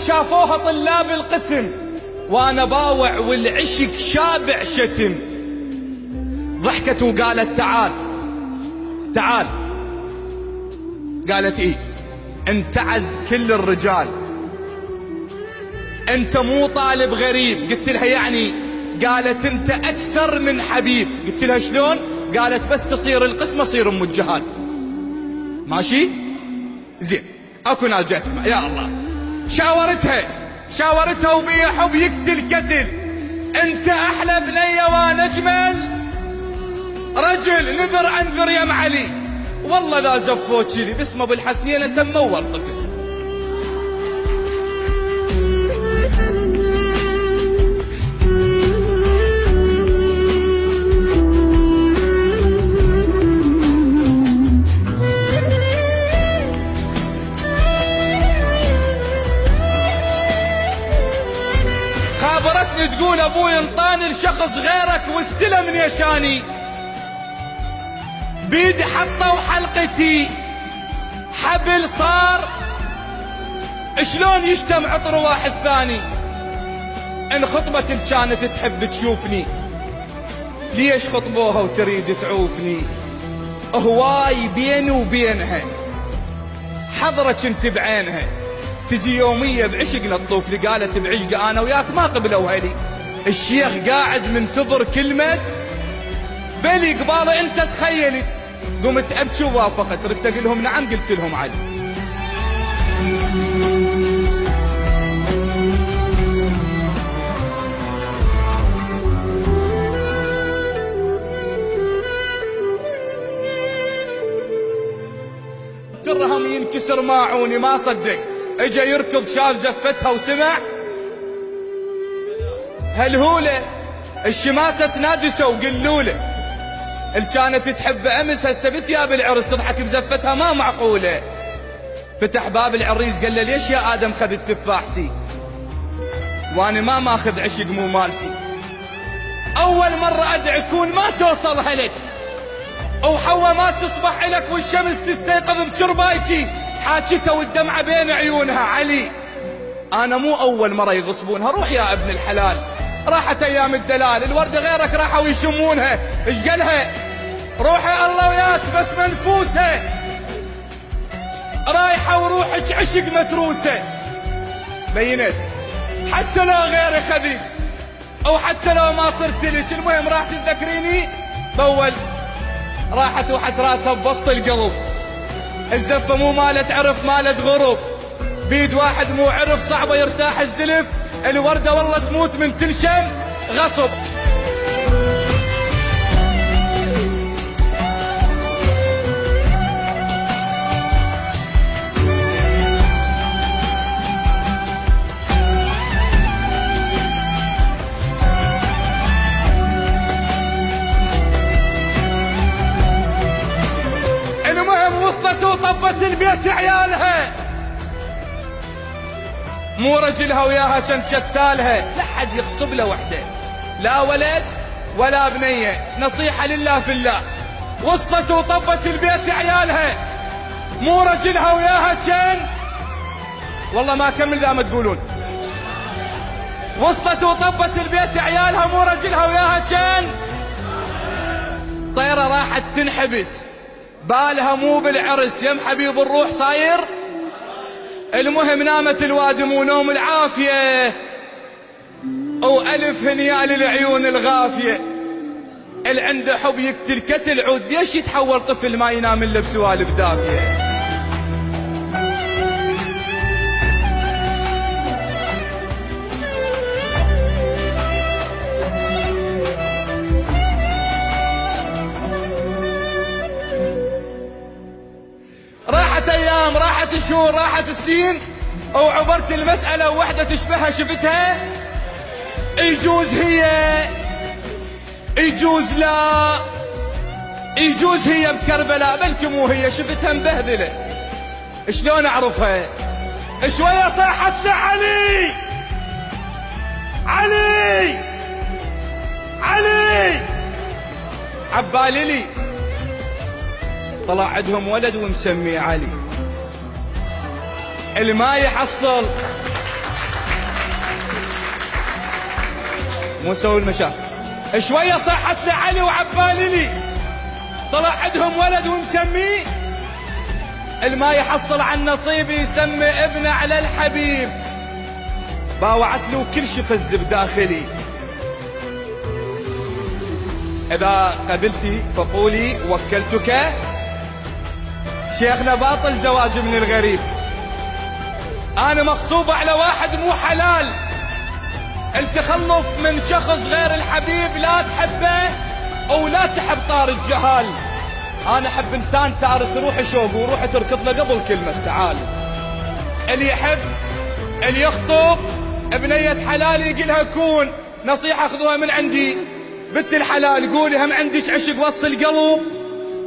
وشافوها طلاب القسم وانا باوع والعشق شابع شتم. ضحكت وقالت تعال تعال. قالت ايه؟ انتعز كل الرجال، انت مو طالب غريب. قلت لها يعني؟ قالت انت اكثر من حبيب. قلت لها شلون؟ قالت بس تصير القسمة صير ام الجهاد. ماشي زين، اكو ناس جاي تسمع. يا الله، شاورتها وبيا حب يقتل قتل. انت احلى بنية وانا اجمل رجل. نذر انذر يا معلي، والله لا زفوت لي باسمه بالحسنية سموه الطفل. خابرتني تقول ابوي انطاني لشخص غيرك واستلم من يشاني، بيدي حطه وحلقتي حبل صار. شلون يشتم عطر واحد ثاني؟ ان خطبت كانت تحب تشوفني، ليش خطبوها وتريد تعوفني؟ هواي بيني وبينها حضرة كنت بعينها، تجي يومية بعشقنا تطوف لي. قالت بعشق انا وياك ما قبلوا هلي. الشيخ قاعد منتظر كلمة بلي قباله انت تخيلت. قمت ابكي ووافقت، ردت اقول لهم نعم، قلت لهم علي. ترهم ينكسر ماعوني، ما صدق اجا يركض شاف زفتها وسمع هالهولة. الشماتة تنادسوا وقلوله، اللي كانت تحب امس هسه بثياب العرس تضحك بزفتها ما معقولة. فتح باب العريس قال له ليش يا ادم خذت تفاحتي وانا ما ماخذ عشق مو مالتي؟ اول مرة ادعكون ما توصلها لك، وحوا ما تصبح لك والشمس تستيقظ بشربايتي. حاجتها والدمعة بين عيونها. علي انا مو اول مرة يغصبونها، روح يا ابن الحلال. راحت ايام الدلال، الوردة غيرك راحوا يشمونها. ايش قالها؟ روحي الله وياك بس منفوسة، رايحة وروحك عشق متروسة. بينت حتى لو غيري خذيك او حتى لو ما صرت لك، المهم راح تتذكريني بول. راحت وحسراتها بوسط القلب. الزفة مو مالت عرف مالت غرب، بيد واحد مو عرف صعبة يرتاح الزلف. الوردة والله تموت من تنشم غصب. المهم وصلت وطبت البيت عيالها، مو رجلها وياها كان شتالها. لا حد يغصب له وحده، لا ولد ولا بنية، نصيحة لله في الله. وصلت وطبت البيت عيالها، مو رجلها وياها كان. والله ما كمل ذا ما تقولون. وصلت وطبت البيت عيالها، مو رجلها وياها كان. طيرة راحت تنحبس، بالها مو بالعرس يم حبيب الروح صاير. المهم نامت الواد مو نوم العافية، وألف هنيا للعيون الغافية. اللي عنده حب يقتل كتل عود، ليش يتحول طفل ما ينام الا بسوالف دافية؟ راحت ايام، راحت شهور، راحت سنين، وعبرت المسألة ووحدة تشبهها شفتها. يجوز هي، يجوز لا، يجوز هي بكربلاء، بلكي مو هي. شفتها مبهذلة، شلون اعرفها؟ شوية صاحت لي علي علي علي، عبالي لي طلع عندهم ولد ومسميه علي. اللي ما يحصل مو نسوي المشاكل. شوية صحت لعلي وعبالي لي طلع عندهم ولد ومسميه الما يحصل عن نصيبي يسمي ابنه على الحبيب. باوعت له كل شي فز بداخلي. إذا قبلتي فقولي وكلتك. شيخنا باطل زواج من الغريب. أنا مغصوبة على واحد مو حلال. التخلف من شخص غير الحبيب لا تحبه أو لا تحب طار الجهال. أنا أحب إنسان تارس روحي شوق وروحي تركض له قبل كلمة تعال. اللي يحب اللي يخطب بنية حلال يقلها كون. نصيحة خذوها من عندي بنت الحلال، قولي هم عندك عشق وسط القلب،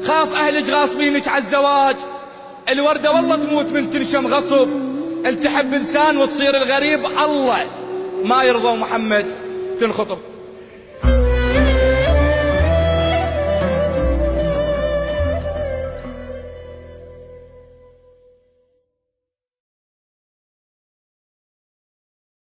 خاف أهلك غاصبينك على الزواج. الوردة والله تموت من تنشم غصب. التحب إنسان وتصير الغريب الله ما يرضى محمد تنخطب.